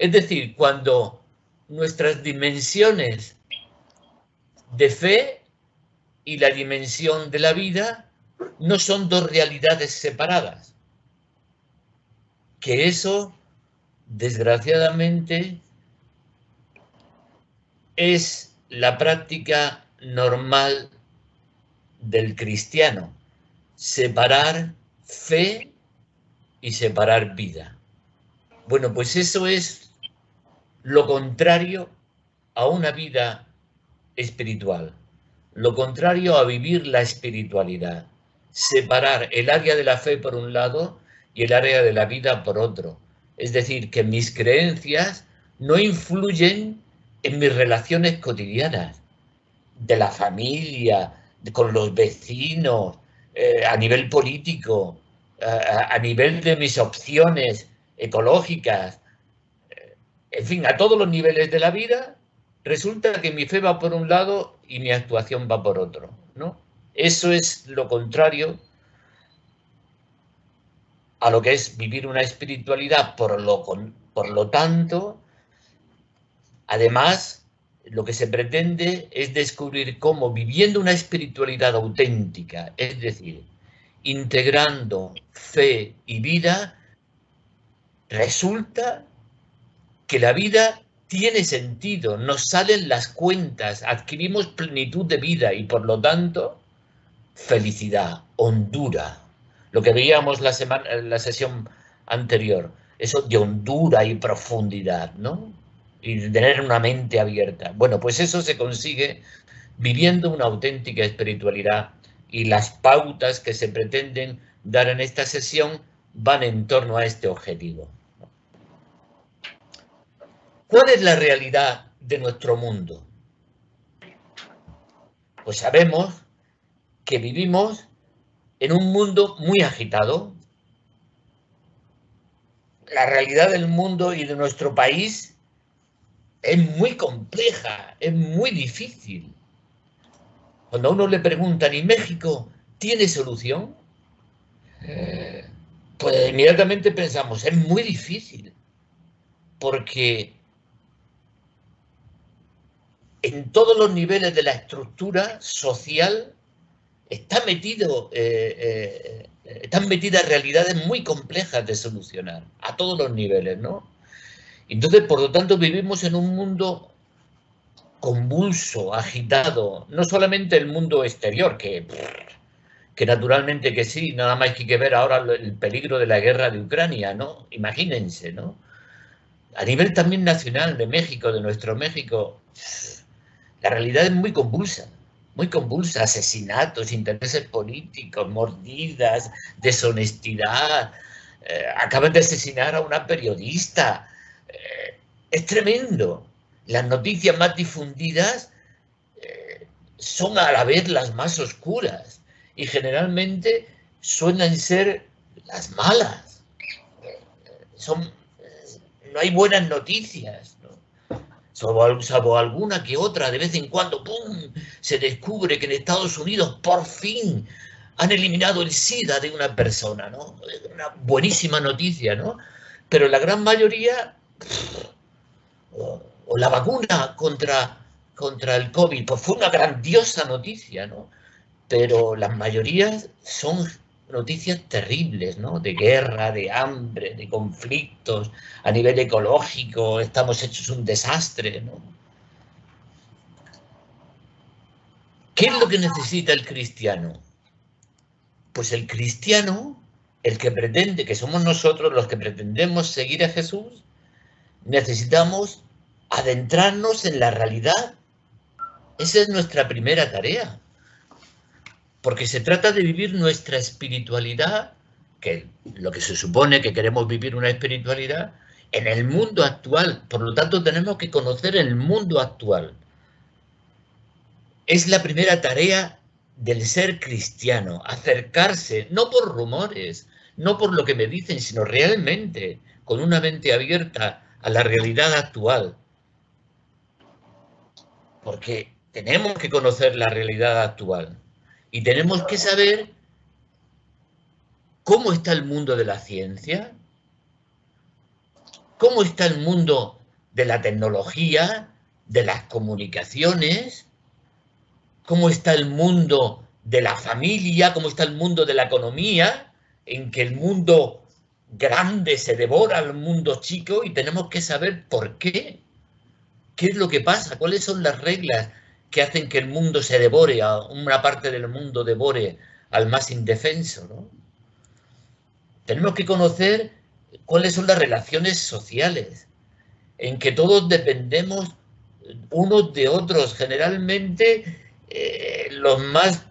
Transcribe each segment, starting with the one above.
Es decir, cuando nuestras dimensiones de fe y la dimensión de la vida no son dos realidades separadas. Que eso, desgraciadamente, es la práctica normal del cristiano. Separar fe y separar vida. Bueno, pues eso es lo contrario a una vida espiritual, lo contrario a vivir la espiritualidad. Separar el área de la fe por un lado y el área de la vida por otro. Es decir, que mis creencias no influyen en mis relaciones cotidianas, de la familia, con los vecinos, a nivel político, a nivel de mis opciones ecológicas, en fin, a todos los niveles de la vida. Resulta que mi fe va por un lado y mi actuación va por otro, ¿no? Eso es lo contrario a lo que es vivir una espiritualidad. Por lo tanto, además, lo que se pretende es descubrir cómo, viviendo una espiritualidad auténtica, es decir, integrando fe y vida, resulta que la vida tiene sentido, nos salen las cuentas, adquirimos plenitud de vida y, por lo tanto, felicidad, hondura. Lo que veíamos la sesión anterior, eso de hondura y profundidad, ¿no? Y de tener una mente abierta. Bueno, pues eso se consigue viviendo una auténtica espiritualidad, y las pautas que se pretenden dar en esta sesión van en torno a este objetivo. ¿Cuál es la realidad de nuestro mundo? Pues sabemos que vivimos en un mundo muy agitado. La realidad del mundo y de nuestro país es muy compleja, es muy difícil. Cuando a uno le preguntan, ¿y México tiene solución? Pues inmediatamente pensamos, es muy difícil, porque en todos los niveles de la estructura social están metidas realidades muy complejas de solucionar, a todos los niveles, ¿no? Entonces, por lo tanto, vivimos en un mundo convulso, agitado, no solamente el mundo exterior, que naturalmente que sí, nada más que hay que ver ahora el peligro de la guerra de Ucrania, ¿no? Imagínense, ¿no? A nivel también nacional de México, de nuestro México, la realidad es muy convulsa, asesinatos, intereses políticos, mordidas, deshonestidad, acaban de asesinar a una periodista, es tremendo. Las noticias más difundidas son a la vez las más oscuras y generalmente suelen ser las malas. No hay buenas noticias, ¿no? Salvo alguna que otra, de vez en cuando, ¡pum!, se descubre que en Estados Unidos por fin han eliminado el SIDA de una persona, ¿no? Una buenísima noticia, ¿no? Pero la gran mayoría, o la vacuna contra el COVID, pues fue una grandiosa noticia, ¿no? Pero las mayorías son noticias terribles, ¿no? De guerra, de hambre, de conflictos, a nivel ecológico, estamos hechos un desastre, ¿no? ¿Qué es lo que necesita el cristiano? Pues el cristiano, el que pretende, que somos nosotros los que pretendemos seguir a Jesús, necesitamos adentrarnos en la realidad. Esa es nuestra primera tarea. Porque se trata de vivir nuestra espiritualidad, que lo que se supone que queremos vivir una espiritualidad, en el mundo actual. Por lo tanto, tenemos que conocer el mundo actual. Es la primera tarea del ser cristiano, acercarse, no por rumores, no por lo que me dicen, sino realmente, con una mente abierta a la realidad actual. Porque tenemos que conocer la realidad actual y tenemos que saber cómo está el mundo de la ciencia. ¿Cómo está el mundo de la tecnología, de las comunicaciones? ¿Cómo está el mundo de la familia? ¿Cómo está el mundo de la economía? En que el mundo grande se devora al mundo chico y tenemos que saber por qué. ¿Qué es lo que pasa? ¿Cuáles son las reglas que hacen que el mundo se devore, a una parte del mundo devore al más indefenso, ¿no? Tenemos que conocer cuáles son las relaciones sociales, en que todos dependemos unos de otros. Generalmente los más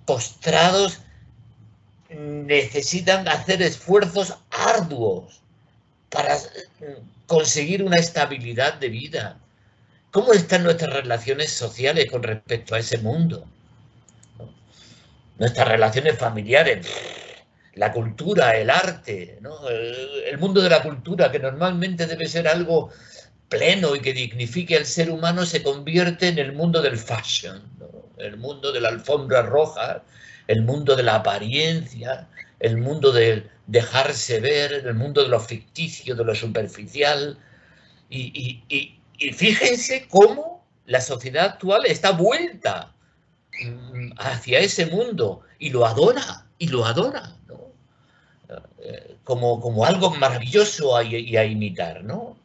postrados necesitan hacer esfuerzos arduos para conseguir una estabilidad de vida. ¿Cómo están nuestras relaciones sociales con respecto a ese mundo? ¿No? Nuestras relaciones familiares, la cultura, el arte, ¿no? El mundo de la cultura, que normalmente debe ser algo pleno y que dignifique al ser humano, se convierte en el mundo del fashion, ¿no? El mundo de la alfombra roja, el mundo de la apariencia, el mundo del dejarse ver, el mundo de lo ficticio, de lo superficial. Y fíjense cómo la sociedad actual está vuelta hacia ese mundo y lo adora, ¿no? Como algo maravilloso a imitar, ¿no?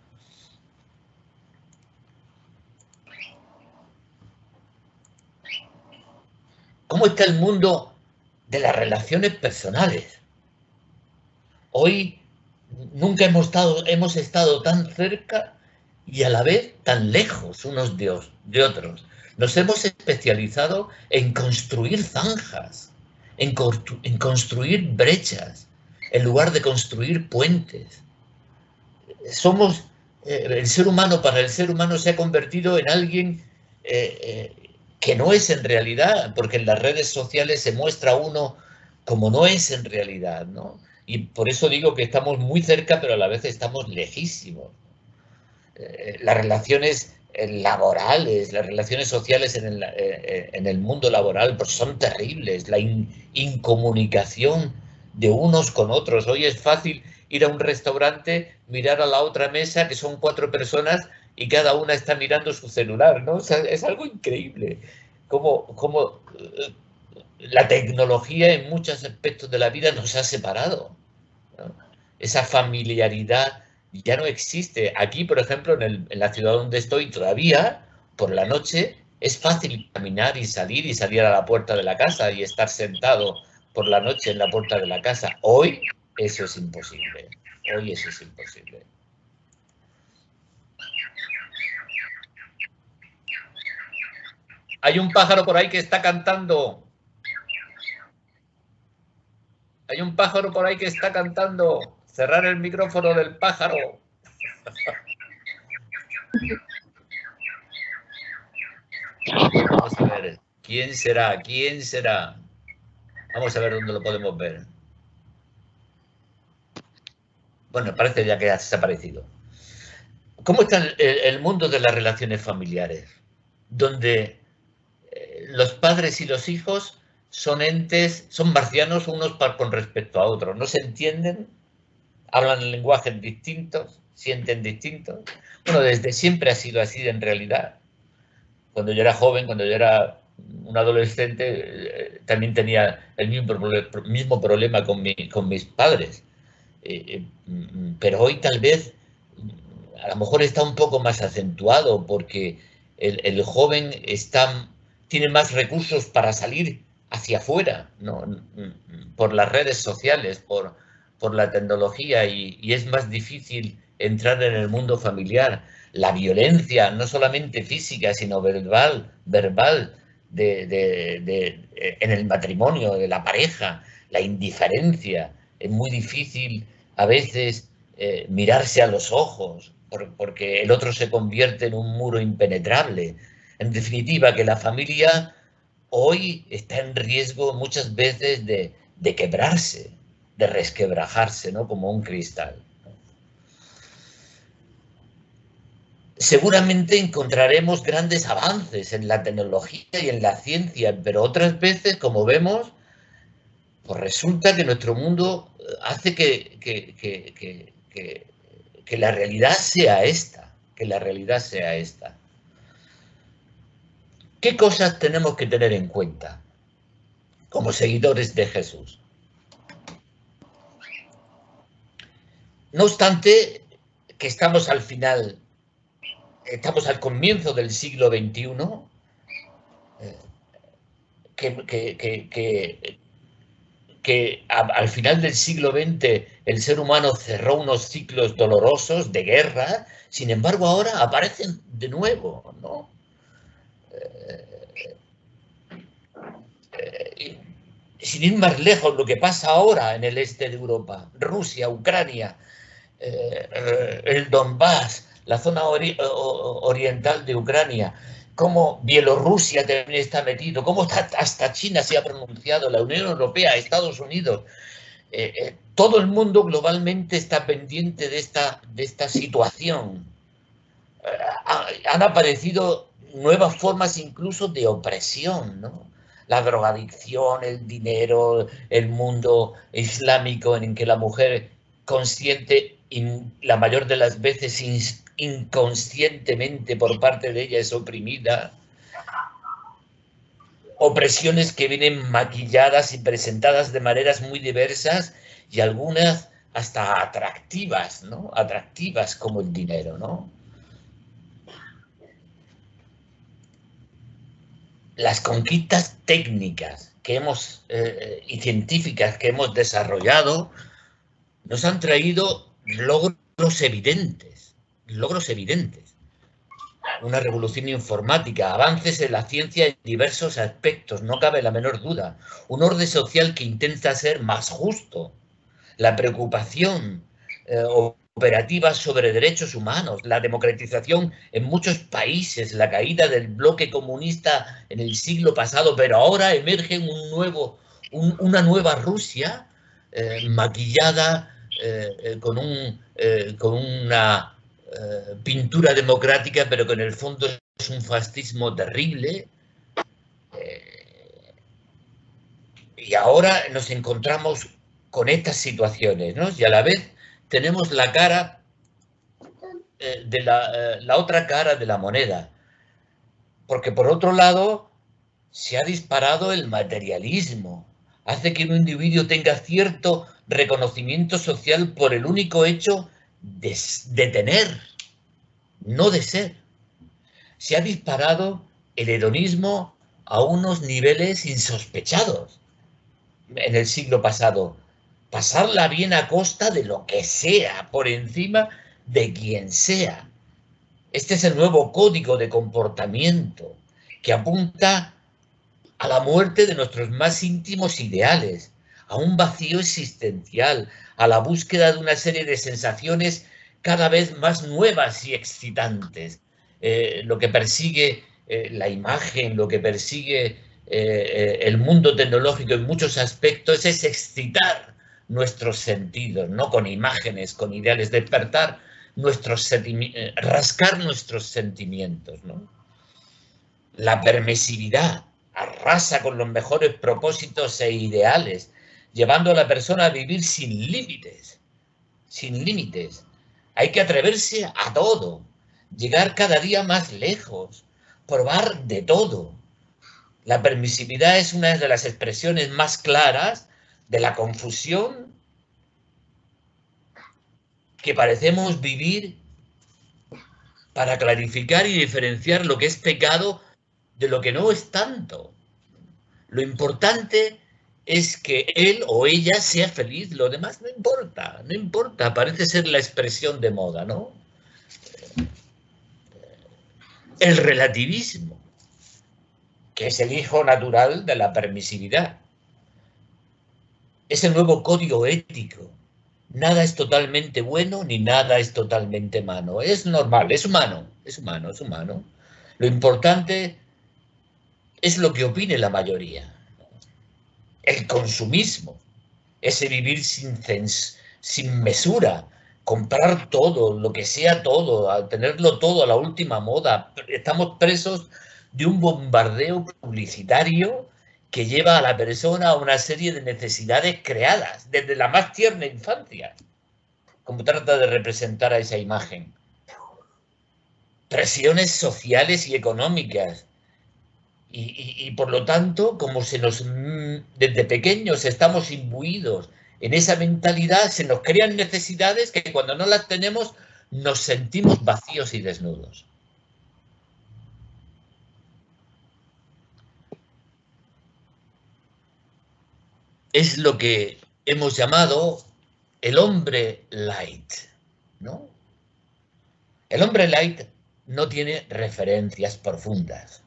¿Cómo está el mundo de las relaciones personales? Hoy nunca hemos estado tan cerca y a la vez tan lejos unos de otros. Nos hemos especializado en construir zanjas, en construir brechas, en lugar de construir puentes. Somos, el ser humano, para el ser humano se ha convertido en alguien que no es en realidad, porque en las redes sociales se muestra uno como no es en realidad, ¿no? Y por eso digo que estamos muy cerca, pero a la vez estamos lejísimos. Las relaciones laborales, las relaciones sociales en el mundo laboral, pues son terribles. La incomunicación de unos con otros. Hoy es fácil ir a un restaurante, mirar a la otra mesa, que son 4 personas, y cada una está mirando su celular, ¿no? O sea, es algo increíble. Como la tecnología en muchos aspectos de la vida nos ha separado, ¿no? Esa familiaridad ya no existe. Aquí, por ejemplo, en la ciudad donde estoy, todavía por la noche es fácil caminar y salir a la puerta de la casa y estar sentado por la noche en la puerta de la casa. Hoy eso es imposible. Hoy eso es imposible. Hay un pájaro por ahí que está cantando. Hay un pájaro por ahí que está cantando. Cerrar el micrófono del pájaro. Vamos a ver. ¿Quién será? ¿Quién será? Vamos a ver dónde lo podemos ver. Bueno, parece ya que ha desaparecido. ¿Cómo está el mundo de las relaciones familiares? Donde los padres y los hijos son entes, son marcianos unos con respecto a otros. No se entienden, hablan lenguajes distintos, sienten distintos. Bueno, desde siempre ha sido así en realidad. Cuando yo era joven, cuando yo era un adolescente, también tenía el mismo problema con mis padres. Pero hoy tal vez a lo mejor está un poco más acentuado porque el joven tiene más recursos para salir hacia afuera, ¿no? Por las redes sociales, por la tecnología, y es más difícil entrar en el mundo familiar. La violencia, no solamente física, sino verbal en el matrimonio, de la pareja, la indiferencia. Es muy difícil a veces mirarse a los ojos, porque el otro se convierte en un muro impenetrable. En definitiva, que la familia hoy está en riesgo muchas veces de quebrarse, de resquebrajarse, ¿no? Como un cristal. Seguramente encontraremos grandes avances en la tecnología y en la ciencia, pero otras veces, como vemos, pues resulta que nuestro mundo hace que que la realidad sea esta, que la realidad sea esta. ¿Qué cosas tenemos que tener en cuenta como seguidores de Jesús? No obstante, que estamos al final, estamos al comienzo del siglo XXI, que al final del siglo XX el ser humano cerró unos ciclos dolorosos de guerra, sin embargo ahora aparecen de nuevo, ¿no? Sin ir más lejos, lo que pasa ahora en el este de Europa, Rusia, Ucrania, el Donbass, la zona oriental de Ucrania, cómo Bielorrusia también está metido, cómo hasta China se ha pronunciado, la Unión Europea, Estados Unidos. Todo el mundo globalmente está pendiente de esta situación. Han aparecido nuevas formas incluso de opresión, ¿no? La drogadicción, el dinero, el mundo islámico en que la mujer consciente y la mayor de las veces inconscientemente por parte de ella es oprimida. Opresiones que vienen maquilladas y presentadas de maneras muy diversas y algunas hasta atractivas, ¿no? Atractivas como el dinero, ¿no? Las conquistas técnicas que hemos y científicas que hemos desarrollado nos han traído logros evidentes, una revolución informática, avances en la ciencia en diversos aspectos, no cabe la menor duda, un orden social que intenta ser más justo, la preocupación operativa sobre derechos humanos, la democratización en muchos países, la caída del bloque comunista en el siglo pasado, pero ahora emerge una nueva Rusia maquillada con una pintura democrática, pero que en el fondo es un fascismo terrible. Y ahora nos encontramos con estas situaciones, ¿no? Y a la vez tenemos la cara de la otra cara de la moneda. Porque por otro lado se ha disparado el materialismo. Hace que un individuo tenga cierto reconocimiento social por el único hecho de tener, no de ser. Se ha disparado el hedonismo a unos niveles insospechados en el siglo pasado. Pasarla bien a costa de lo que sea, por encima de quien sea. Este es el nuevo código de comportamiento que apunta a la muerte de nuestros más íntimos ideales, a un vacío existencial, a la búsqueda de una serie de sensaciones cada vez más nuevas y excitantes. Lo que persigue la imagen, lo que persigue el mundo tecnológico en muchos aspectos es excitar nuestros sentidos, no con imágenes, con ideales, despertar rascar nuestros sentimientos, ¿no? La permisividad arrasa con los mejores propósitos e ideales, llevando a la persona a vivir sin límites, sin límites. Hay que atreverse a todo, llegar cada día más lejos, probar de todo. La permisividad es una de las expresiones más claras de la confusión que parecemos vivir para clarificar y diferenciar lo que es pecado de lo que no es tanto. Lo importante es que él o ella sea feliz, lo demás no importa, no importa, parece ser la expresión de moda, ¿no? El relativismo, que es el hijo natural de la permisividad. Es el nuevo código ético. Nada es totalmente bueno ni nada es totalmente malo. Es normal, es humano, es humano, es humano. Lo importante es lo que opine la mayoría. El consumismo, ese vivir sin mesura, comprar todo, lo que sea todo, tenerlo todo a la última moda. Estamos presos de un bombardeo publicitario que lleva a la persona a una serie de necesidades creadas desde la más tierna infancia, como trata de representar a esa imagen. Presiones sociales y económicas. Y por lo tanto, como desde pequeños estamos imbuidos en esa mentalidad, se nos crean necesidades que cuando no las tenemos nos sentimos vacíos y desnudos. Es lo que hemos llamado el hombre light, ¿no? El hombre light no tiene referencias profundas.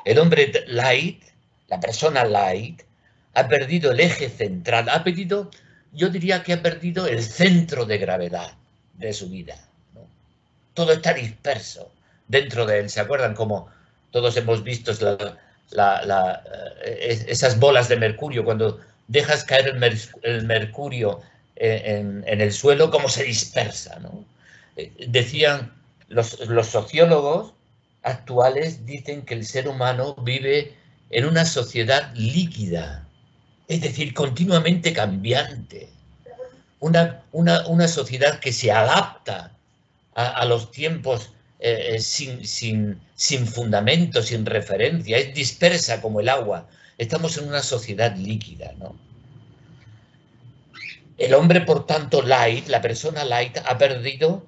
El hombre light, la persona light, ha perdido el eje central, yo diría que ha perdido el centro de gravedad de su vida, ¿no? Todo está disperso dentro de él. ¿Se acuerdan cómo todos hemos visto esas bolas de mercurio? Cuando dejas caer el mercurio en el suelo, cómo se dispersa, ¿no? Decían los sociólogos actuales, dicen que el ser humano vive en una sociedad líquida, es decir, continuamente cambiante, una sociedad que se adapta a los tiempos sin fundamento, sin referencia, es dispersa como el agua. Estamos en una sociedad líquida, ¿no? El hombre, por tanto, light, la persona light, ha perdido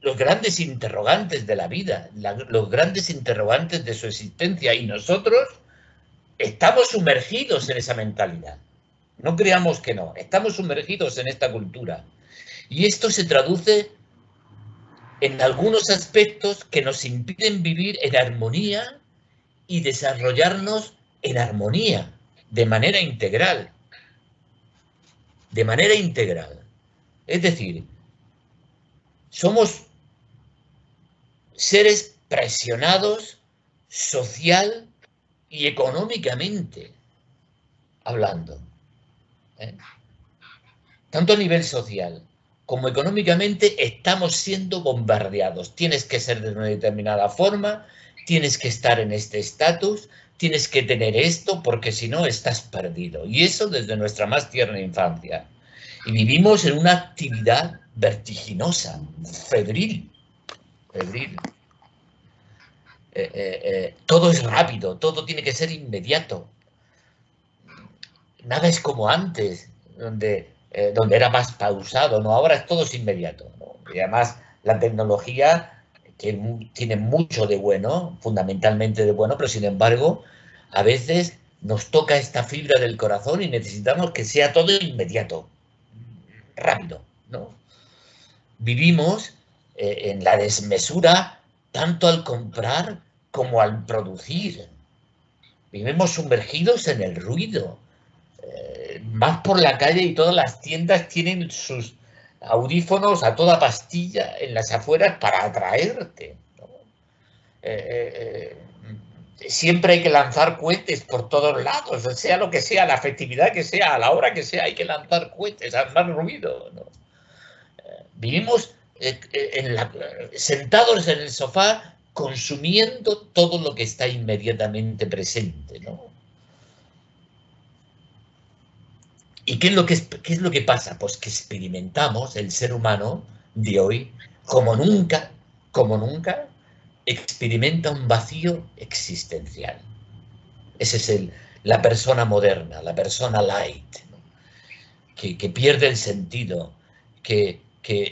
los grandes interrogantes de la vida, los grandes interrogantes de su existencia, y nosotros estamos sumergidos en esa mentalidad. No creamos que no, estamos sumergidos en esta cultura. Y esto se traduce en algunos aspectos que nos impiden vivir en armonía y desarrollarnos en armonía, de manera integral. De manera integral. Es decir, somos seres presionados social y económicamente hablando, ¿eh? Tanto a nivel social como económicamente estamos siendo bombardeados. Tienes que ser de una determinada forma, tienes que estar en este estatus, tienes que tener esto, porque si no estás perdido. Y eso desde nuestra más tierna infancia. Y vivimos en una actividad vertiginosa, febril. Todo es rápido, todo tiene que ser inmediato. Nada es como antes, donde era más pausado, ¿no? Ahora es todo es inmediato, ¿no? Y además la tecnología tiene mucho de bueno, fundamentalmente de bueno, pero sin embargo, a veces nos toca esta fibra del corazón y necesitamos que sea todo inmediato, rápido, ¿no? Vivimos en la desmesura tanto al comprar como al producir. Vivimos sumergidos en el ruido. Vas por la calle y todas las tiendas tienen sus audífonos a toda pastilla en las afueras para atraerte, ¿no? Siempre hay que lanzar cohetes por todos lados, sea lo que sea, la festividad que sea, a la hora que sea, hay que lanzar cohetes, más ruido, ¿no? Vivimos sentados en el sofá consumiendo todo lo que está inmediatamente presente, ¿no? ¿Y qué es lo que pasa? Pues que experimentamos, el ser humano de hoy, como nunca, experimenta un vacío existencial. Esa es la persona moderna, la persona light, ¿no? Que pierde el sentido, que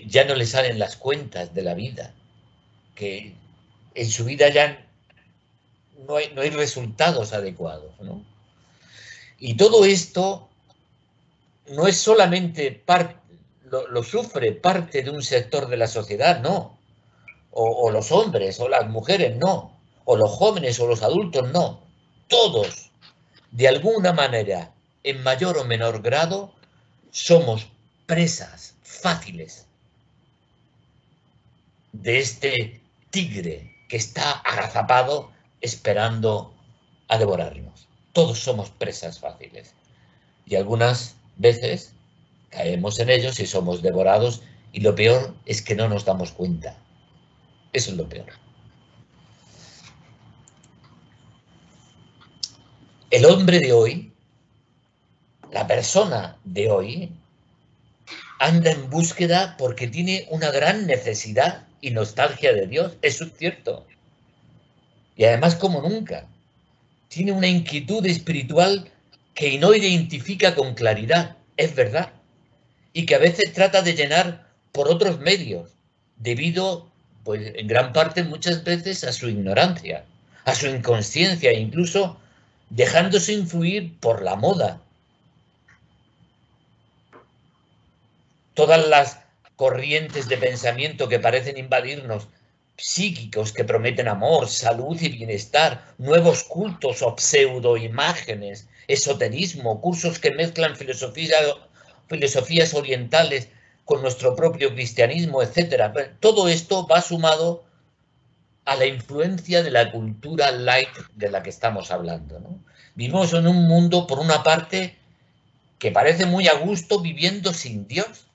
ya no le salen las cuentas de la vida, que en su vida ya no hay resultados adecuados, ¿no? Y todo esto no es solamente lo sufre parte de un sector de la sociedad, no. O los hombres, o las mujeres, no. O los jóvenes, o los adultos, no. Todos, de alguna manera, en mayor o menor grado, somos presas fáciles de este tigre que está agazapado esperando a devorarnos. Todos somos presas fáciles. Y algunas veces caemos en ellos y somos devorados, y lo peor es que no nos damos cuenta. Eso es lo peor. El hombre de hoy La persona de hoy anda en búsqueda porque tiene una gran necesidad y nostalgia de Dios, eso es cierto. Y además, como nunca, tiene una inquietud espiritual que no identifica con claridad, es verdad, y que a veces trata de llenar por otros medios, debido, pues en gran parte, muchas veces, a su ignorancia, a su inconsciencia, e incluso dejándose influir por la moda. Todas las corrientes de pensamiento que parecen invadirnos, psíquicos que prometen amor, salud y bienestar, nuevos cultos o pseudoimágenes, esoterismo, cursos que mezclan filosofías orientales con nuestro propio cristianismo, etcétera. Todo esto va sumado a la influencia de la cultura light de la que estamos hablando, ¿no? Vivimos en un mundo, por una parte, que parece muy a gusto viviendo sin Dios.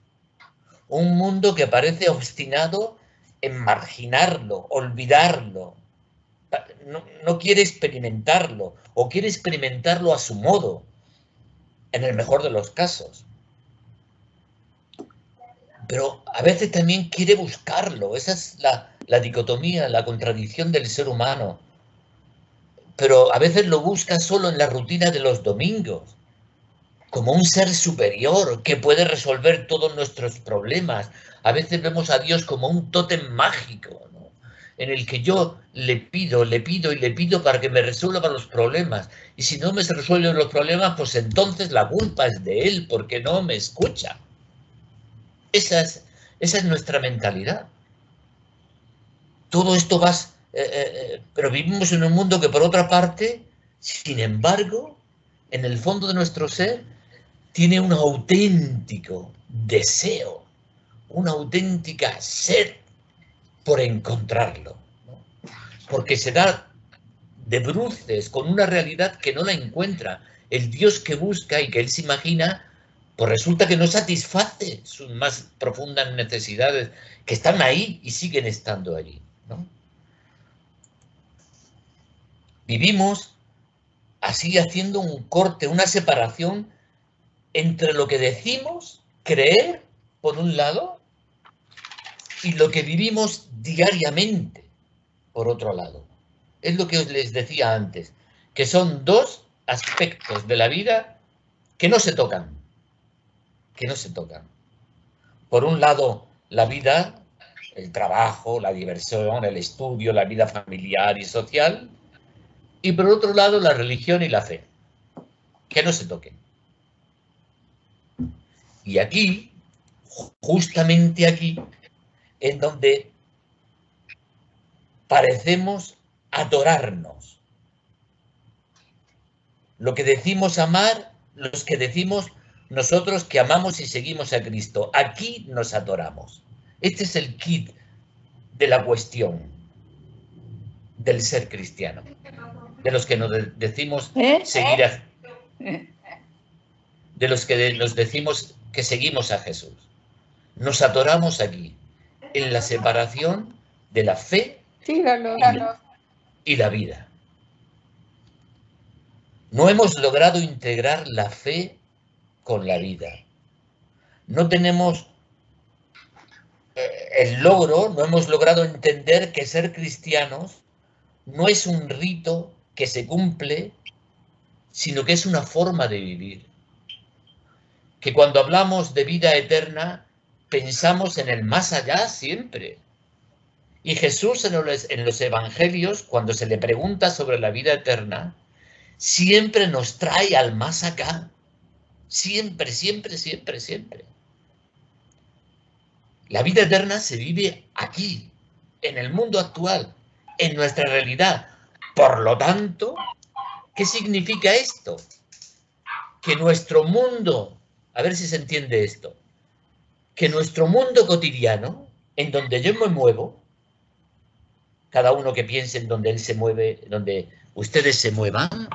Un mundo que parece obstinado en marginarlo, olvidarlo. No quiere experimentarlo, o quiere experimentarlo a su modo, en el mejor de los casos. Pero a veces también quiere buscarlo. Esa es la dicotomía, la contradicción del ser humano. Pero a veces lo busca solo en la rutina de los domingos, como un ser superior que puede resolver todos nuestros problemas. A veces vemos a Dios como un tótem mágico, ¿no? En el que yo le pido y le pido para que me resuelva los problemas. Y si no me resuelven los problemas, pues entonces la culpa es de Él, porque no me escucha. Esa es nuestra mentalidad. Todo esto va... pero vivimos en un mundo que, por otra parte, sin embargo, en el fondo de nuestro ser, tiene un auténtico deseo, una auténtica sed por encontrarlo, ¿no? Porque se da de bruces con una realidad que no la encuentra. El Dios que busca y que él se imagina, pues resulta que no satisface sus más profundas necesidades, que están ahí y siguen estando allí, ¿no? Vivimos así haciendo un corte, una separación entre lo que decimos creer, por un lado, y lo que vivimos diariamente, por otro lado. Es lo que os les decía antes, que son dos aspectos de la vida que no se tocan, que no se tocan. Por un lado, la vida, el trabajo, la diversión, el estudio, la vida familiar y social, y por otro lado, la religión y la fe, que no se toquen. Y aquí, justamente aquí, en donde parecemos adorarnos. Lo que decimos amar, los que decimos nosotros que amamos y seguimos a Cristo. Aquí nos adoramos. Este es el kit de la cuestión del ser cristiano. De los que nos decimos seguir a... De los que nos decimos que seguimos a Jesús. Nos adoramos aquí, en la separación de la fe y la vida. No hemos logrado integrar la fe con la vida. No tenemos el logro, no hemos logrado entender que ser cristianos no es un rito que se cumple, sino que es una forma de vivir. Que cuando hablamos de vida eterna, pensamos en el más allá siempre. Y Jesús en los evangelios, cuando se le pregunta sobre la vida eterna, siempre nos trae al más acá. Siempre, siempre, siempre, siempre. La vida eterna se vive aquí, en el mundo actual, en nuestra realidad. Por lo tanto, ¿qué significa esto? Que nuestro mundo, a ver si se entiende esto, que nuestro mundo cotidiano, en donde yo me muevo, cada uno que piense en donde él se mueve, donde ustedes se muevan,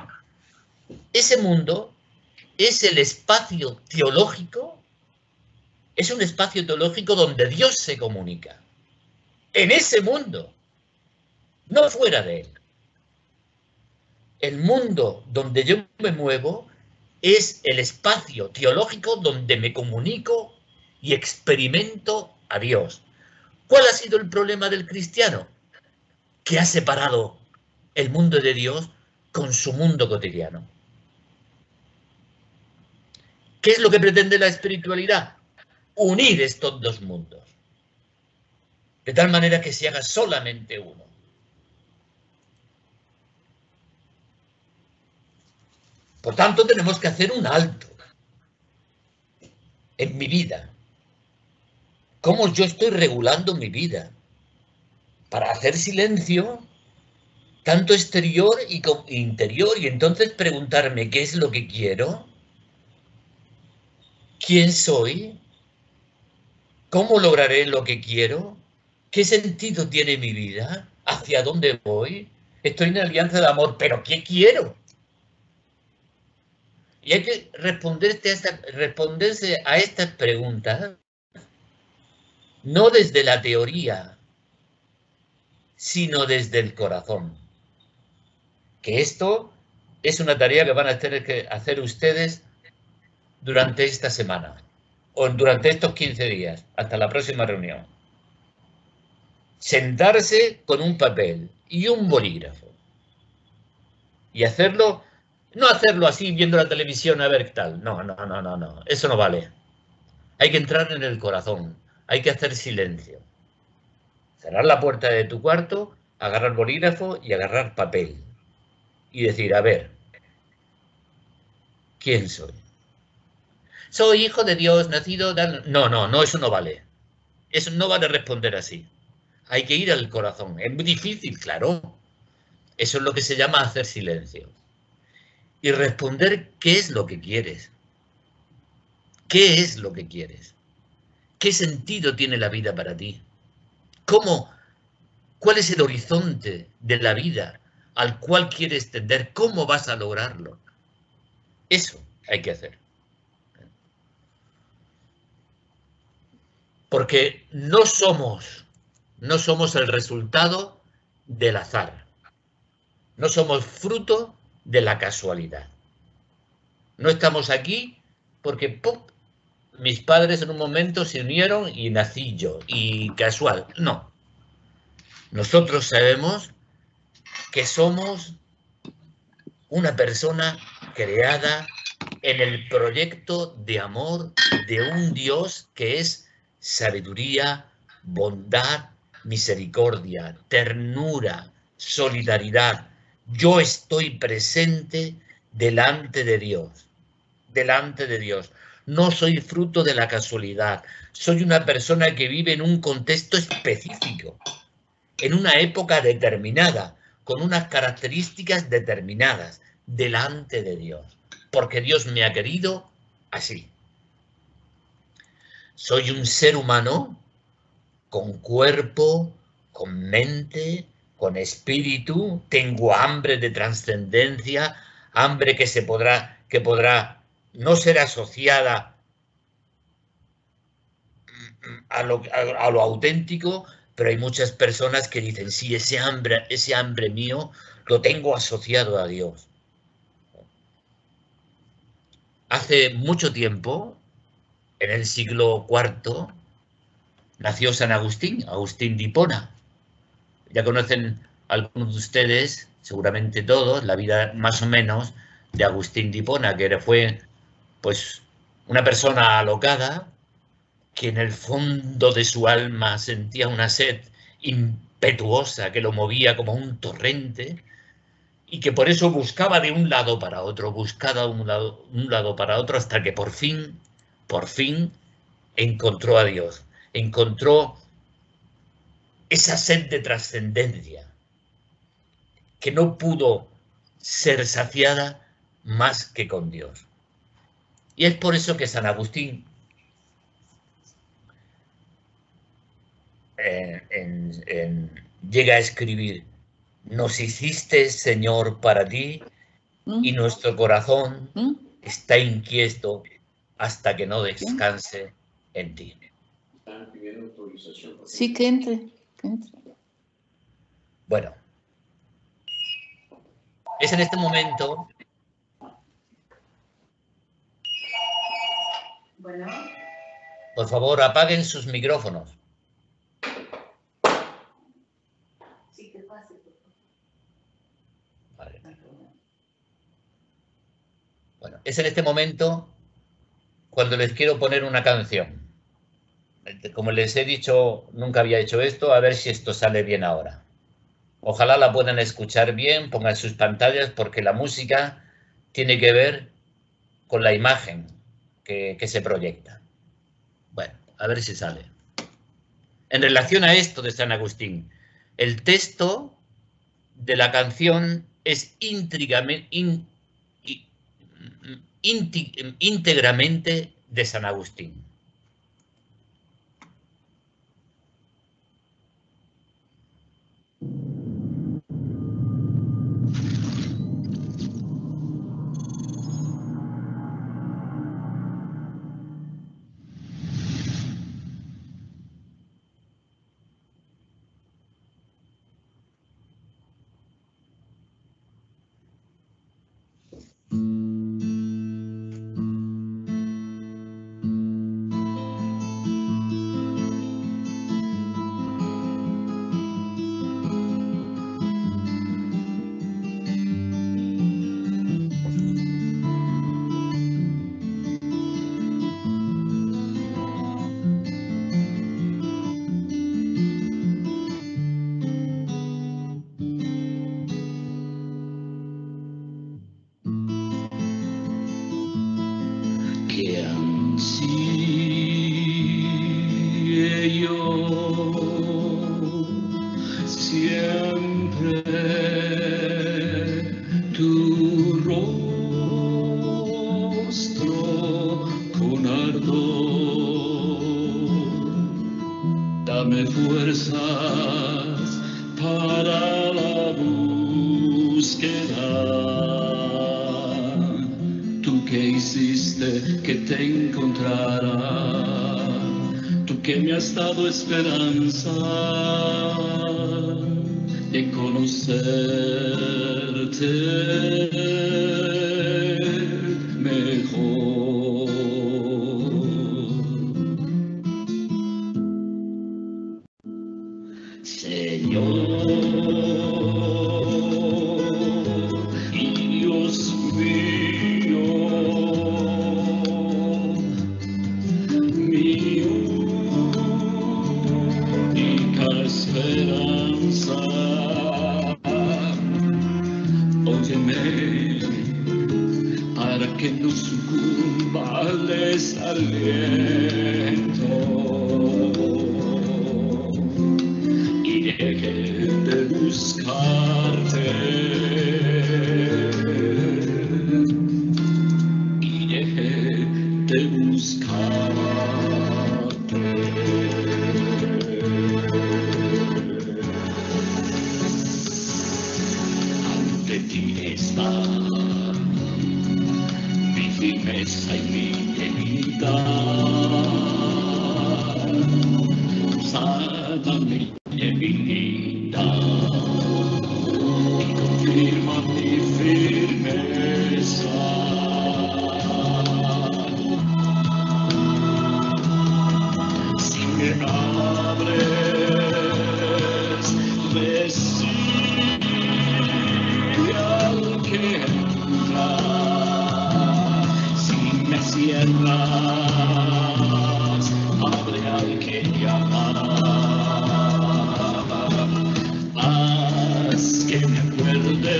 ese mundo es el espacio teológico, es un espacio teológico donde Dios se comunica. En ese mundo, no fuera de él. El mundo donde yo me muevo Es el espacio teológico donde me comunico y experimento a Dios. ¿Cuál ha sido el problema del cristiano? Que ha separado el mundo de Dios con su mundo cotidiano. ¿Qué es lo que pretende la espiritualidad? Unir estos dos mundos, de tal manera que se haga solamente uno. Por tanto, tenemos que hacer un alto en mi vida. ¿Cómo yo estoy regulando mi vida? Para hacer silencio, tanto exterior y interior, y entonces preguntarme qué es lo que quiero, quién soy, cómo lograré lo que quiero, qué sentido tiene mi vida, hacia dónde voy. Estoy en alianza de amor, pero ¿qué quiero? Y hay que responderse a estas preguntas no desde la teoría, sino desde el corazón. Que esto es una tarea que van a tener que hacer ustedes durante esta semana o durante estos 15 días, hasta la próxima reunión. Sentarse con un papel y un bolígrafo y hacerlo, no hacerlo así viendo la televisión a ver qué tal. No, eso no vale. Hay que entrar en el corazón, hay que hacer silencio. Cerrar la puerta de tu cuarto, agarrar bolígrafo y agarrar papel. Y decir, a ver, ¿quién soy? Soy hijo de Dios, nacido... No, eso no vale. Eso no vale responder así. Hay que ir al corazón. Es muy difícil, claro. Eso es lo que se llama hacer silencio. Y responder qué es lo que quieres. ¿Qué es lo que quieres? ¿Qué sentido tiene la vida para ti? ¿Cómo? ¿Cuál es el horizonte de la vida al cual quieres tender? ¿Cómo vas a lograrlo? Eso hay que hacer. Porque no somos el resultado del azar. No somos fruto de la casualidad. No estamos aquí porque ¡pum!, mis padres en un momento se unieron y nací yo. Y casual. No. Nosotros sabemos que somos una persona creada en el proyecto de amor de un Dios que es sabiduría, bondad, misericordia, ternura, solidaridad. Yo estoy presente delante de Dios, delante de Dios. No soy fruto de la casualidad, soy una persona que vive en un contexto específico, en una época determinada, con unas características determinadas, delante de Dios, porque Dios me ha querido así. Soy un ser humano con cuerpo, con mente, con espíritu, tengo hambre de trascendencia, hambre que podrá no ser asociada a lo auténtico, pero hay muchas personas que dicen, sí, ese hambre mío lo tengo asociado a Dios. Hace mucho tiempo, en el siglo IV, nació San Agustín, Agustín de Hipona. Ya conocen algunos de ustedes, seguramente todos, la vida más o menos de Agustín de Hipona, que fue pues una persona alocada, que en el fondo de su alma sentía una sed impetuosa que lo movía como un torrente y que por eso buscaba de un lado para otro, buscaba un lado para otro hasta que por fin encontró a Dios, encontró esa sed de trascendencia que no pudo ser saciada más que con Dios. Y es por eso que San Agustín llega a escribir: nos hiciste, Señor, para ti, y nuestro corazón está inquieto hasta que no descanse en ti. Sí, que entre. Bueno, es en este momento Bueno. Por favor, apaguen sus micrófonos. Sí, que pase. Vale. Bueno, es en este momento cuando les quiero poner una canción. Como les he dicho, nunca había hecho esto, a ver si esto sale bien ahora. Ojalá la puedan escuchar bien, pongan sus pantallas, porque la música tiene que ver con la imagen que se proyecta. Bueno, a ver si sale. En relación a esto de San Agustín, el texto de la canción es íntegramente de San Agustín. Que ansíe yo siempre tu rostro con ardor. Dame fuerzas para la búsqueda. Tú que hiciste que te encontrara, tú que me has dado esperanza de conocerte mejor. Señor y Dios mío, mi única esperanza, óyeme para que no sucumba al desaliento y deje de buscarte. De buscarte. Ante ti está mi firmeza y mi debilidad. Sana mi debilidad y confirma mi firmeza. Me abres, recibe al que entra. Si me cierras, abre al que llama. Haz que me acuerde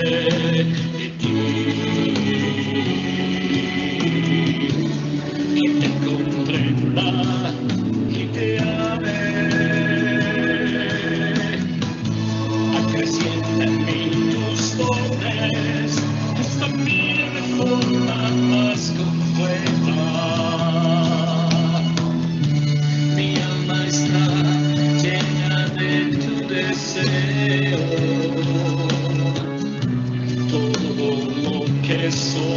de ti, que te comprenda. Acrecienta en mí tus dones, hasta mí de forma más completa. Mi alma está llena de tu deseo, todo lo que soy,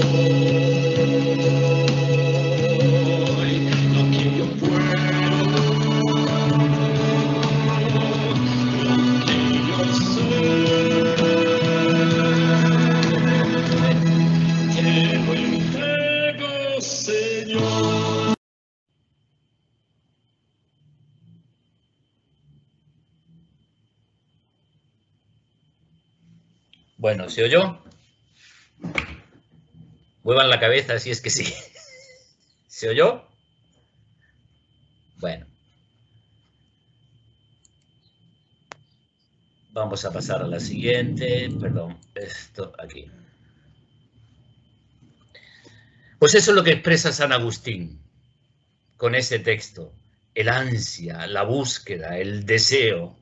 lo que yo puedo. Te lo entrego, Señor. Bueno, ¿se oyó? Muevan la cabeza si es que sí. ¿Se oyó? Bueno. Vamos a pasar a la siguiente. Perdón, esto aquí. Pues eso es lo que expresa San Agustín con ese texto. El ansia, la búsqueda, el deseo.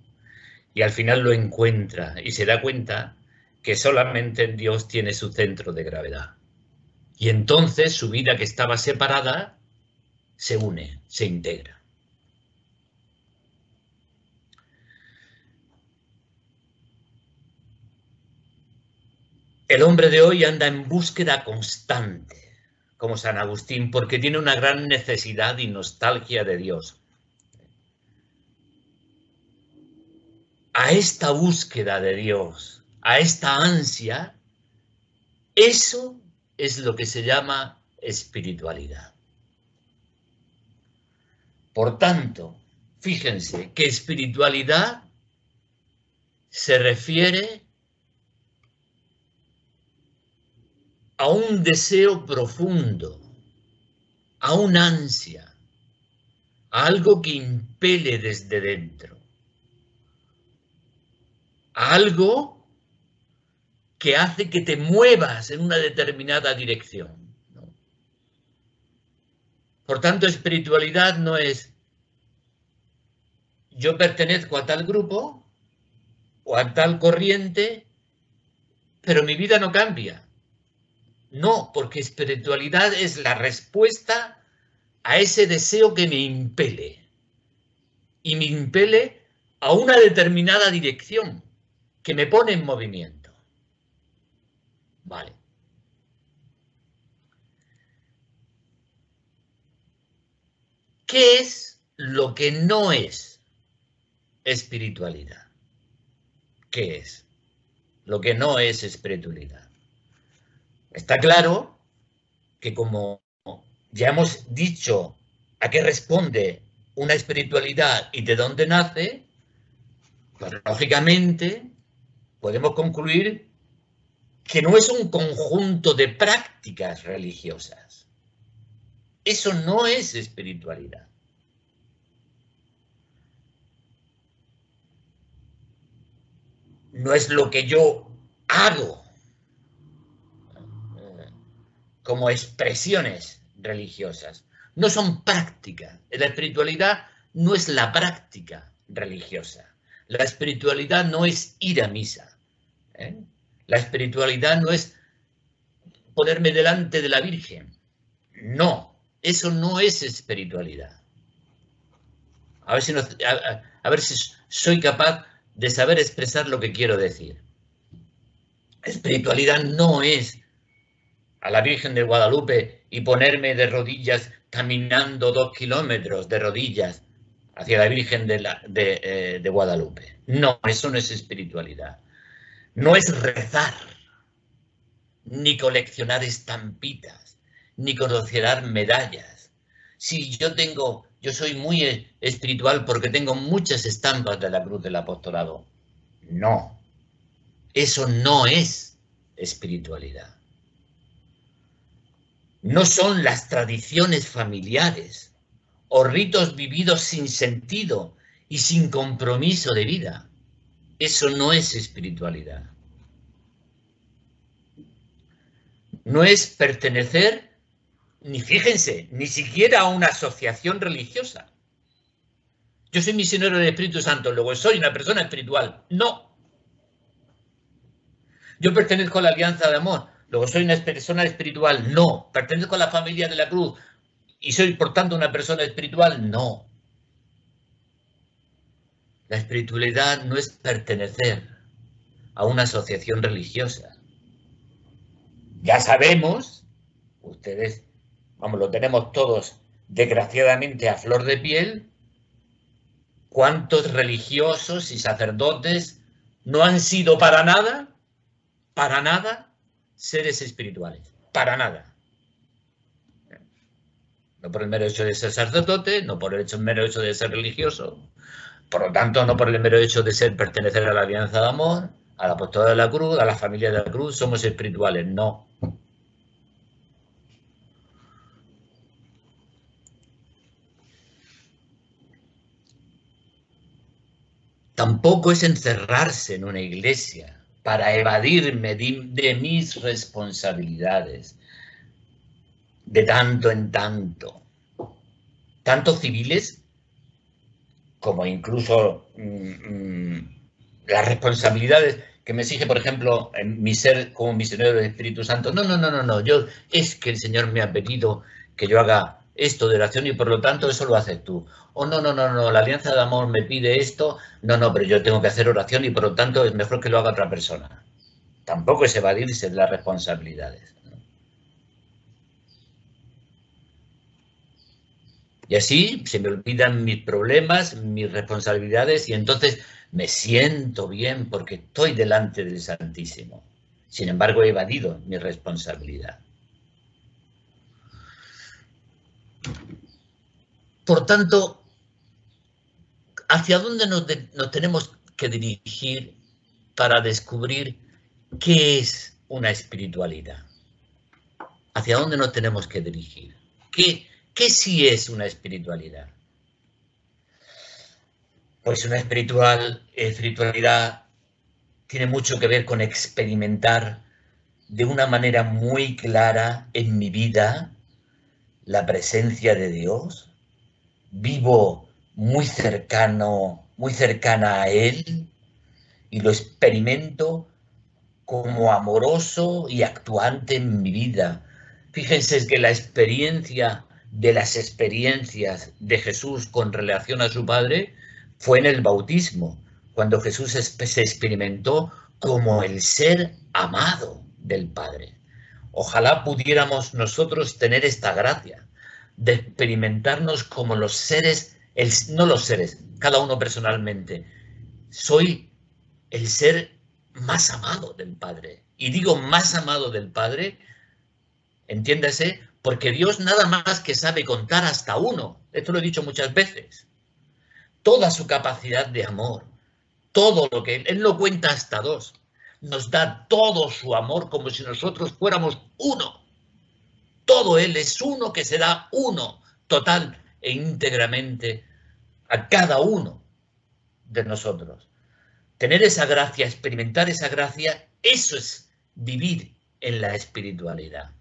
Y al final lo encuentra y se da cuenta que solamente en Dios tiene su centro de gravedad. Y entonces su vida, que estaba separada, se une, se integra. El hombre de hoy anda en búsqueda constante, como San Agustín, porque tiene una gran necesidad y nostalgia de Dios. A esta búsqueda de Dios, a esta ansia, eso es lo que se llama espiritualidad. Por tanto, fíjense que espiritualidad se refiere a un deseo profundo, a una ansia, a algo que impele desde dentro, a algo que hace que te muevas en una determinada dirección, ¿no? Por tanto, espiritualidad no es yo pertenezco a tal grupo o a tal corriente, pero mi vida no cambia. No, porque espiritualidad es la respuesta a ese deseo que me impele. Y me impele a una determinada dirección, que me pone en movimiento. Vale. ¿Qué es lo que no es espiritualidad? ¿Qué es lo que no es espiritualidad? Está claro que, como ya hemos dicho a qué responde una espiritualidad y de dónde nace, pues lógicamente podemos concluir que no es un conjunto de prácticas religiosas. Eso no es espiritualidad. No es lo que yo hago como expresiones religiosas. No son prácticas. La espiritualidad no es la práctica religiosa. La espiritualidad no es ir a misa. La espiritualidad no es ponerme delante de la Virgen. No, eso no es espiritualidad. A ver si soy capaz de saber expresar lo que quiero decir. Espiritualidad no es a la Virgen de Guadalupe y ponerme de rodillas caminando 2 kilómetros de rodillas hacia la Virgen de Guadalupe. No, eso no es espiritualidad. No es rezar, ni coleccionar estampitas, ni coleccionar medallas. Sí, yo soy muy espiritual porque tengo muchas estampas de la cruz del apostolado. No, eso no es espiritualidad. No son las tradiciones familiares o ritos vividos sin sentido y sin compromiso de vida. Eso no es espiritualidad. No es pertenecer, ni fíjense, ni siquiera a una asociación religiosa. Yo soy misionero del Espíritu Santo, luego soy una persona espiritual. No. Yo pertenezco a la Alianza de Amor, luego soy una persona espiritual. No. Pertenezco a la familia de la Cruz y soy, por tanto, una persona espiritual. No. La espiritualidad no es pertenecer a una asociación religiosa. Ya sabemos, ustedes, vamos, lo tenemos todos desgraciadamente a flor de piel, cuántos religiosos y sacerdotes no han sido para nada seres espirituales, para nada. No por el mero hecho de ser sacerdote, no por el mero hecho de ser religioso, por lo tanto, no por el mero hecho de pertenecer a la Alianza de Amor, al apostolado de la cruz, a la familia de la cruz, somos espirituales. No. Tampoco es encerrarse en una iglesia para evadirme de mis responsabilidades, de tanto en tanto, tanto civiles como incluso las responsabilidades que me exige, por ejemplo, en mi ser como misionero del Espíritu Santo. No. Es que el Señor me ha pedido que yo haga esto de oración y por lo tanto eso lo haces tú. O no, la Alianza de Amor me pide esto. No, pero yo tengo que hacer oración y por lo tanto es mejor que lo haga otra persona. Tampoco es evadirse de las responsabilidades. Y así se me olvidan mis problemas, mis responsabilidades y entonces me siento bien porque estoy delante del Santísimo. Sin embargo, he evadido mi responsabilidad. Por tanto, ¿hacia dónde nos tenemos que dirigir para descubrir qué es una espiritualidad? ¿Hacia dónde nos tenemos que dirigir? ¿Qué sí es una espiritualidad? Pues una espiritualidad tiene mucho que ver con experimentar de una manera muy clara en mi vida la presencia de Dios. Vivo muy cercana a Él y lo experimento como amoroso y actuante en mi vida. Fíjense que la experiencia de las experiencias de Jesús con relación a su Padre fue en el bautismo, cuando Jesús se experimentó como el ser amado del Padre. Ojalá pudiéramos nosotros tener esta gracia de experimentarnos como los seres, no los seres, cada uno personalmente. Soy el ser más amado del Padre. Y digo más amado del Padre, entiéndase, porque Dios nada más que sabe contar hasta uno. Esto lo he dicho muchas veces. Toda su capacidad de amor, todo lo que Él no cuenta hasta dos. Nos da todo su amor como si nosotros fuéramos uno. Todo Él es uno que se da uno, total e íntegramente a cada uno de nosotros. Tener esa gracia, experimentar esa gracia, eso es vivir en la espiritualidad.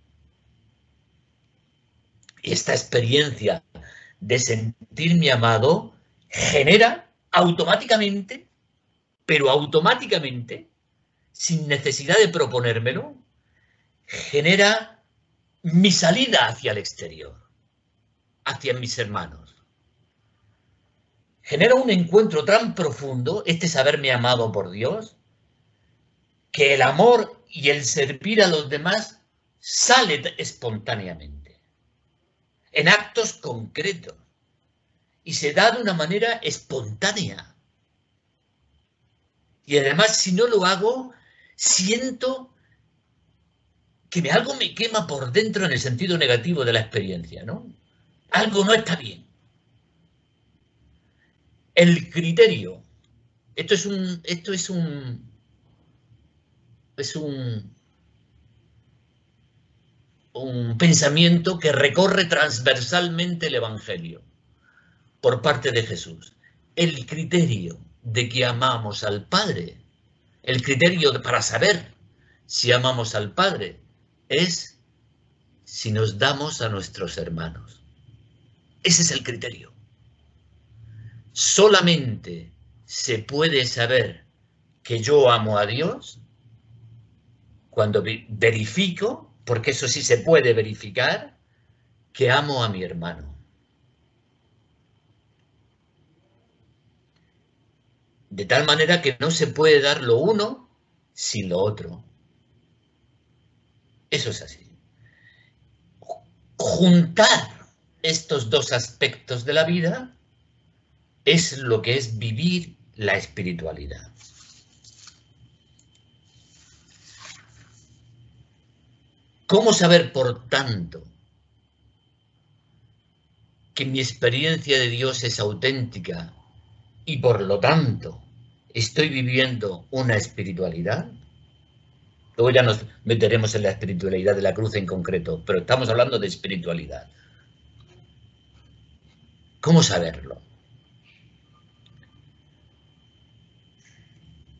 Y esta experiencia de sentirme amado genera automáticamente, pero automáticamente, sin necesidad de proponérmelo, genera mi salida hacia el exterior, hacia mis hermanos. Genera un encuentro tan profundo, este saberme amado por Dios, que el amor y el servir a los demás sale espontáneamente, en actos concretos, y se da de una manera espontánea. Y además, si no lo hago, siento que algo me quema por dentro en el sentido negativo de la experiencia, ¿no? Algo no está bien. El criterio. Esto es un pensamiento que recorre transversalmente el Evangelio por parte de Jesús. El criterio de que amamos al Padre, el criterio para saber si amamos al Padre es si nos damos a nuestros hermanos. Ese es el criterio. Solamente se puede saber que yo amo a Dios cuando verifico, porque eso sí se puede verificar, que amo a mi hermano. De tal manera que no se puede dar lo uno sin lo otro. Eso es así. Juntar estos dos aspectos de la vida es lo que es vivir la espiritualidad. ¿Cómo saber, por tanto, que mi experiencia de Dios es auténtica y, por lo tanto, ¿Estoy viviendo una espiritualidad? Luego ya nos meteremos en la espiritualidad de la cruz en concreto, pero estamos hablando de espiritualidad. ¿Cómo saberlo?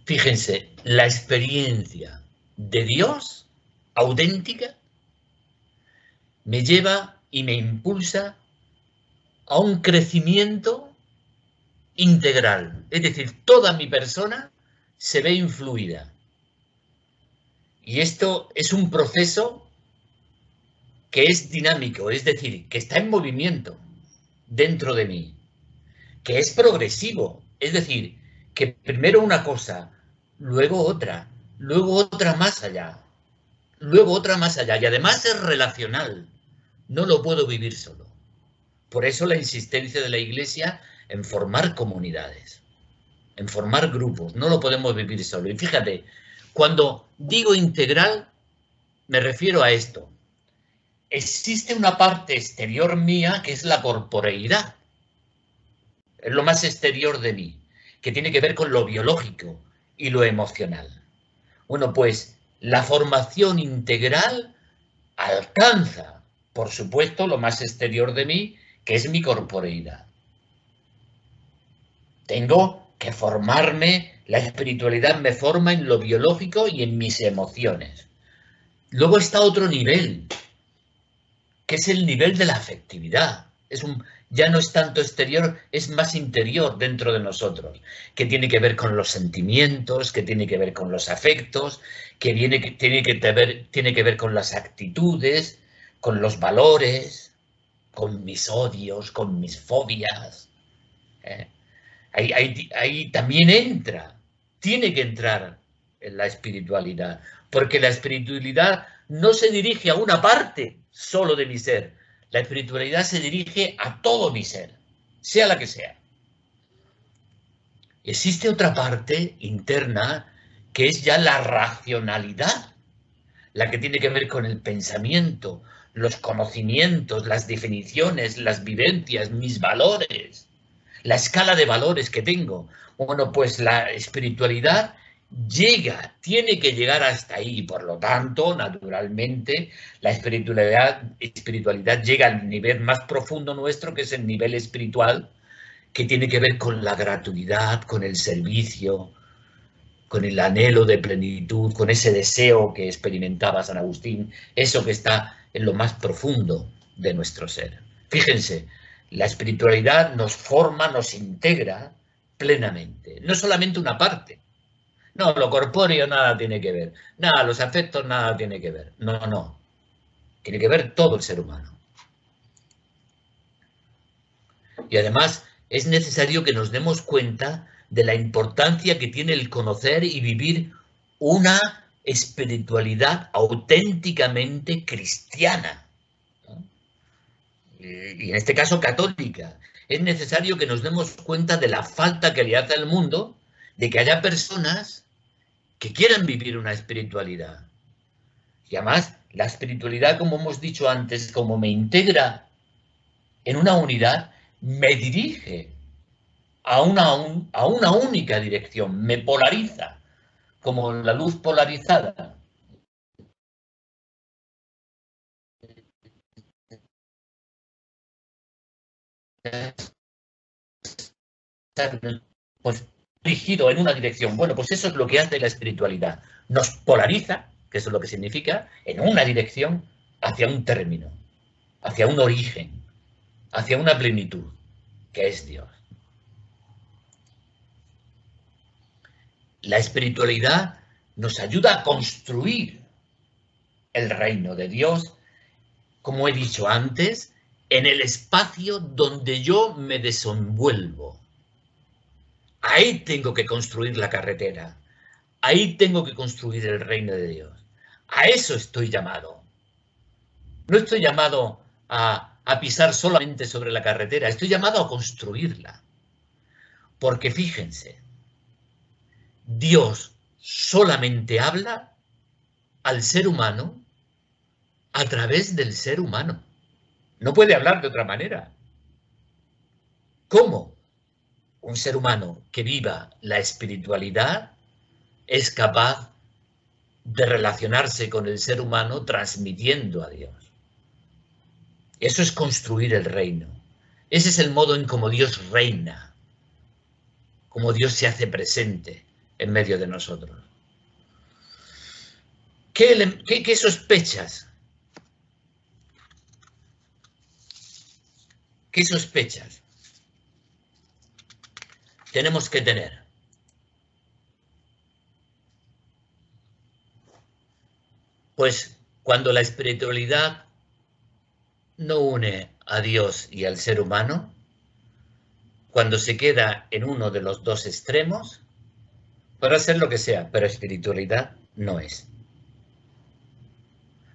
Fíjense, la experiencia de Dios auténtica me lleva y me impulsa a un crecimiento integral. Es decir, toda mi persona se ve influida. Y esto es un proceso que es dinámico, es decir, que está en movimiento dentro de mí, que es progresivo, es decir, que primero una cosa, luego otra más allá, luego otra más allá, y además es relacional, no lo puedo vivir solo. Por eso la insistencia de la Iglesia en formar comunidades, en formar grupos, no lo podemos vivir solo. Y fíjate, cuando digo integral, me refiero a esto. Existe una parte exterior mía que es la corporeidad, es lo más exterior de mí, que tiene que ver con lo biológico y lo emocional. Bueno, pues la formación integral alcanza, por supuesto, lo más exterior de mí, que es mi corporeidad. Tengo que formarme, la espiritualidad me forma en lo biológico y en mis emociones. Luego está otro nivel, que es el nivel de la afectividad. Ya no es tanto exterior, es más interior dentro de nosotros, que tiene que ver con los sentimientos, que tiene que ver con los afectos, tiene que ver con las actitudes, con los valores, con mis odios, con mis fobias. Ahí también tiene que entrar en la espiritualidad, porque la espiritualidad no se dirige a una parte solo de mi ser, la espiritualidad se dirige a todo mi ser, sea la que sea. Existe otra parte interna que es ya la racionalidad, la que tiene que ver con el pensamiento, los conocimientos, las definiciones, las vivencias, mis valores, la escala de valores que tengo. Bueno, pues la espiritualidad tiene que llegar hasta ahí, por lo tanto, naturalmente, la espiritualidad llega al nivel más profundo nuestro, que es el nivel espiritual, que tiene que ver con la gratuidad, con el servicio, con el anhelo de plenitud, con ese deseo que experimentaba San Agustín, eso que está en lo más profundo de nuestro ser. Fíjense, la espiritualidad nos forma, nos integra plenamente, no solamente una parte. No, lo corpóreo nada tiene que ver, nada, los afectos nada tiene que ver. No, no, tiene que ver todo el ser humano. Y además es necesario que nos demos cuenta de la importancia que tiene el conocer y vivir una espiritualidad auténticamente cristiana, ¿no? Y en este caso católica. Es necesario que nos demos cuenta de la falta que le hace al mundo de que haya personas que quieran vivir una espiritualidad. Y además, la espiritualidad, como hemos dicho antes, como me integra en una unidad, me dirige a una única dirección, me polariza, como la luz polarizada. Pues dirigido en una dirección. Bueno, pues eso es lo que hace la espiritualidad. Nos polariza, que eso es lo que significa, en una dirección hacia un término, hacia un origen, hacia una plenitud, que es Dios. La espiritualidad nos ayuda a construir el reino de Dios, como he dicho antes, en el espacio donde yo me desenvuelvo. Ahí tengo que construir la carretera. Ahí tengo que construir el reino de Dios. A eso estoy llamado. No estoy llamado a pisar solamente sobre la carretera, estoy llamado a construirla. Porque fíjense, Dios solamente habla al ser humano a través del ser humano. No puede hablar de otra manera. ¿Cómo? un ser humano que viva la espiritualidad es capaz de relacionarse con el ser humano transmitiendo a Dios. Eso es construir el reino. Ese es el modo en cómo Dios reina, cómo Dios se hace presente en medio de nosotros. ¿Qué sospechas? ¿Qué sospechas tenemos que tener? Pues cuando la espiritualidad no une a Dios y al ser humano, cuando se queda en uno de los dos extremos, podrá ser lo que sea, pero espiritualidad no es.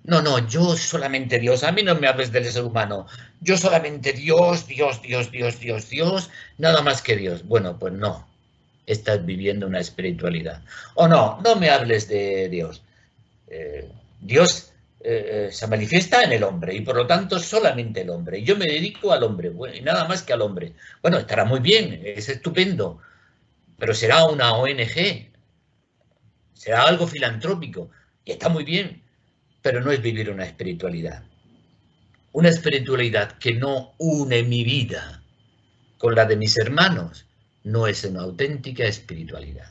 No, yo solamente Dios, a mí no me hables del ser humano, yo solamente Dios, nada más que Dios. Bueno, pues no, estás viviendo una espiritualidad. O no me hables de Dios. Dios se manifiesta en el hombre y por lo tanto solamente el hombre. Y yo me dedico al hombre, bueno, y nada más que al hombre. Bueno, estará muy bien, es estupendo, pero será una ONG, será algo filantrópico y está muy bien, pero no es vivir una espiritualidad. Una espiritualidad que no une mi vida con la de mis hermanos no es una auténtica espiritualidad.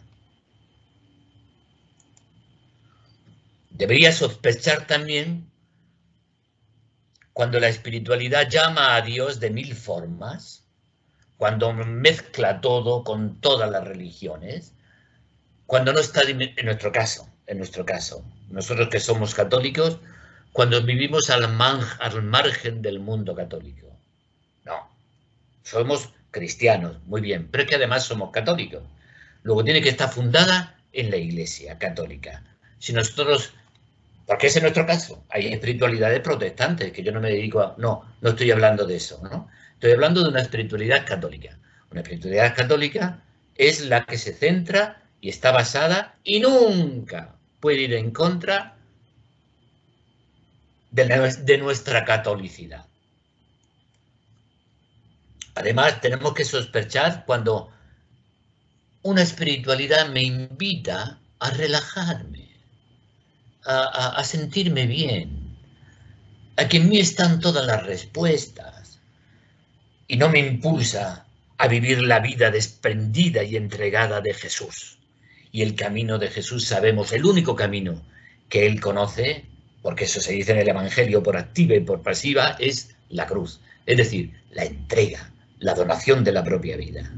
Debería sospechar también cuando la espiritualidad llama a Dios de 1000 formas, cuando mezcla todo con todas las religiones, cuando no está en nuestro caso, nosotros que somos católicos, cuando vivimos al margen del mundo católico. No, somos cristianos, muy bien, pero es que además somos católicos. Luego tiene que estar fundada en la Iglesia católica. Si nosotros, porque ese es nuestro caso, hay espiritualidades protestantes, que yo no me dedico a... No estoy hablando de eso, ¿no? Estoy hablando de una espiritualidad católica. Una espiritualidad católica es la que se centra y está basada y nunca puede ir en contra de nuestra catolicidad. Además, tenemos que sospechar cuando una espiritualidad me invita a relajarme, a sentirme bien, a que en mí están todas las respuestas y no me impulsa a vivir la vida desprendida y entregada de Jesús. Y el camino de Jesús, sabemos, el único camino que Él conoce, porque eso se dice en el Evangelio por activa y por pasiva, es la cruz. Es decir, la entrega, la donación de la propia vida.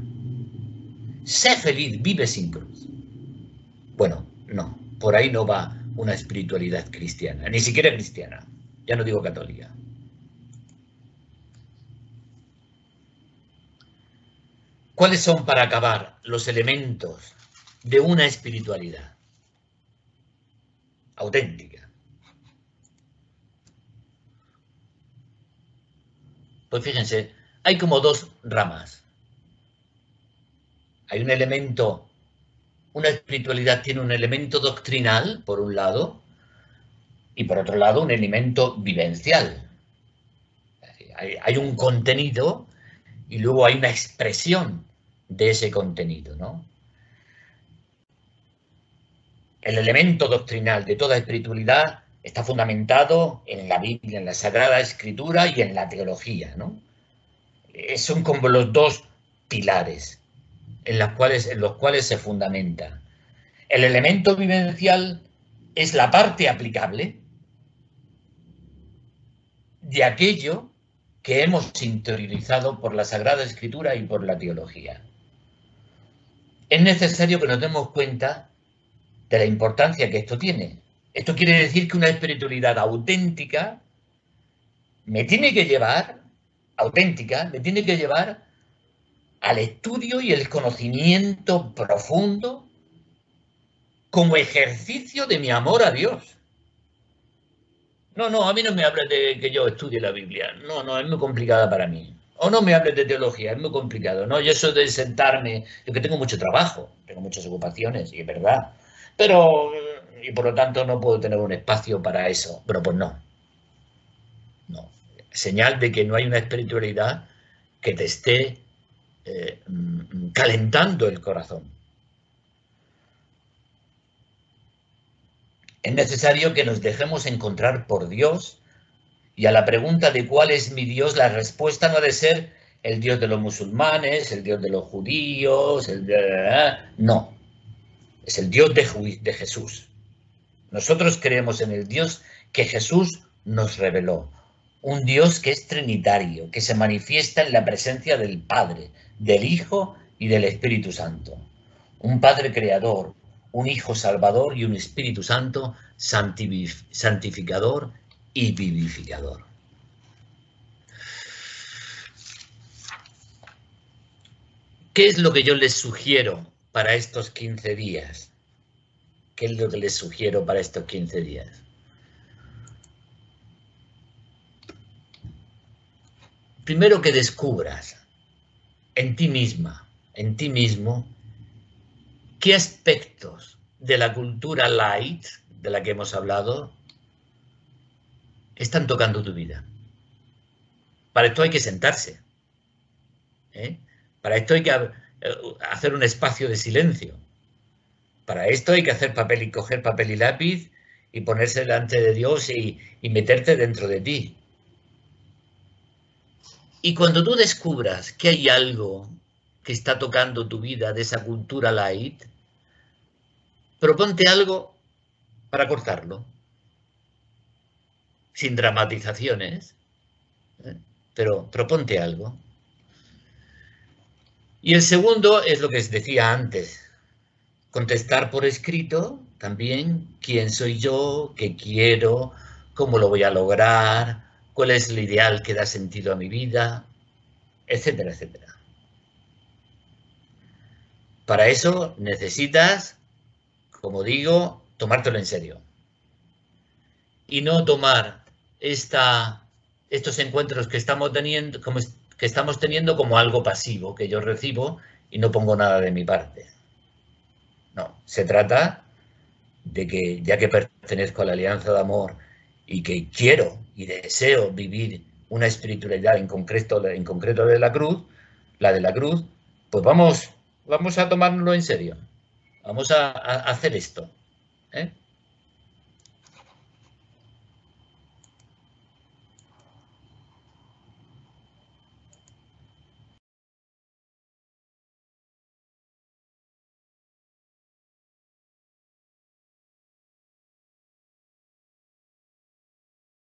Sé feliz, vive sin cruz. Bueno, no, por ahí no va una espiritualidad cristiana, ni siquiera cristiana, ya no digo católica. ¿Cuáles son, para acabar, los elementos de una espiritualidad auténtica? Pues fíjense, hay como dos ramas. Hay un elemento, una espiritualidad tiene un elemento doctrinal, por un lado, y por otro lado un elemento vivencial. Hay un contenido y luego hay una expresión de ese contenido, ¿no? El elemento doctrinal de toda espiritualidad está fundamentado en la Biblia, en la Sagrada Escritura y en la teología, ¿no? Son como los dos pilares en los cuales se fundamenta. El elemento vivencial es la parte aplicable de aquello que hemos interiorizado por la Sagrada Escritura y por la teología. Es necesario que nos demos cuenta de la importancia que esto tiene. Esto quiere decir que una espiritualidad auténtica me tiene que llevar al estudio y el conocimiento profundo como ejercicio de mi amor a Dios. No, a mí no me hables de que yo estudie la Biblia. No, es muy complicada para mí. O no me hables de teología, es muy complicado. No, yo eso de sentarme, yo que tengo mucho trabajo, tengo muchas ocupaciones, y es verdad. Pero, y por lo tanto no puedo tener un espacio para eso. Pero pues no. Señal de que no hay una espiritualidad que te esté calentando el corazón. Es necesario que nos dejemos encontrar por Dios, y a la pregunta de cuál es mi Dios, la respuesta no ha de ser el Dios de los musulmanes, el Dios de los judíos, no, es el Dios de Jesús. Nosotros creemos en el Dios que Jesús nos reveló, un Dios que es trinitario, que se manifiesta en la presencia del Padre, del Hijo y del Espíritu Santo. Un Padre creador, un Hijo salvador y un Espíritu Santo santificador y vivificador. ¿Qué es lo que yo les sugiero para estos 15 días? ¿Qué es lo que les sugiero para estos 15 días? Primero, que descubras en ti misma, en ti mismo, qué aspectos de la cultura light, de la que hemos hablado, están tocando tu vida. Para esto hay que sentarse, ¿eh? Para esto hay que hacer un espacio de silencio. Para esto hay que hacer papel y coger papel y lápiz y ponerse delante de Dios y meterte dentro de ti. Y cuando tú descubras que hay algo que está tocando tu vida de esa cultura light, proponte algo para cortarlo, sin dramatizaciones, ¿eh? Pero proponte algo. Y el segundo es lo que os decía antes, contestar por escrito también quién soy yo, qué quiero, cómo lo voy a lograr, cuál es el ideal que da sentido a mi vida, etcétera, etcétera. Para eso necesitas, como digo, tomártelo en serio. Y no tomar estos encuentros que estamos teniendo como algo pasivo, que yo recibo y no pongo nada de mi parte. No, se trata de que, ya que pertenezco a la Alianza de Amor y que quiero y deseo vivir una espiritualidad en concreto de la cruz, la de la cruz, pues vamos a tomárnoslo en serio. Vamos a hacer esto, ¿eh?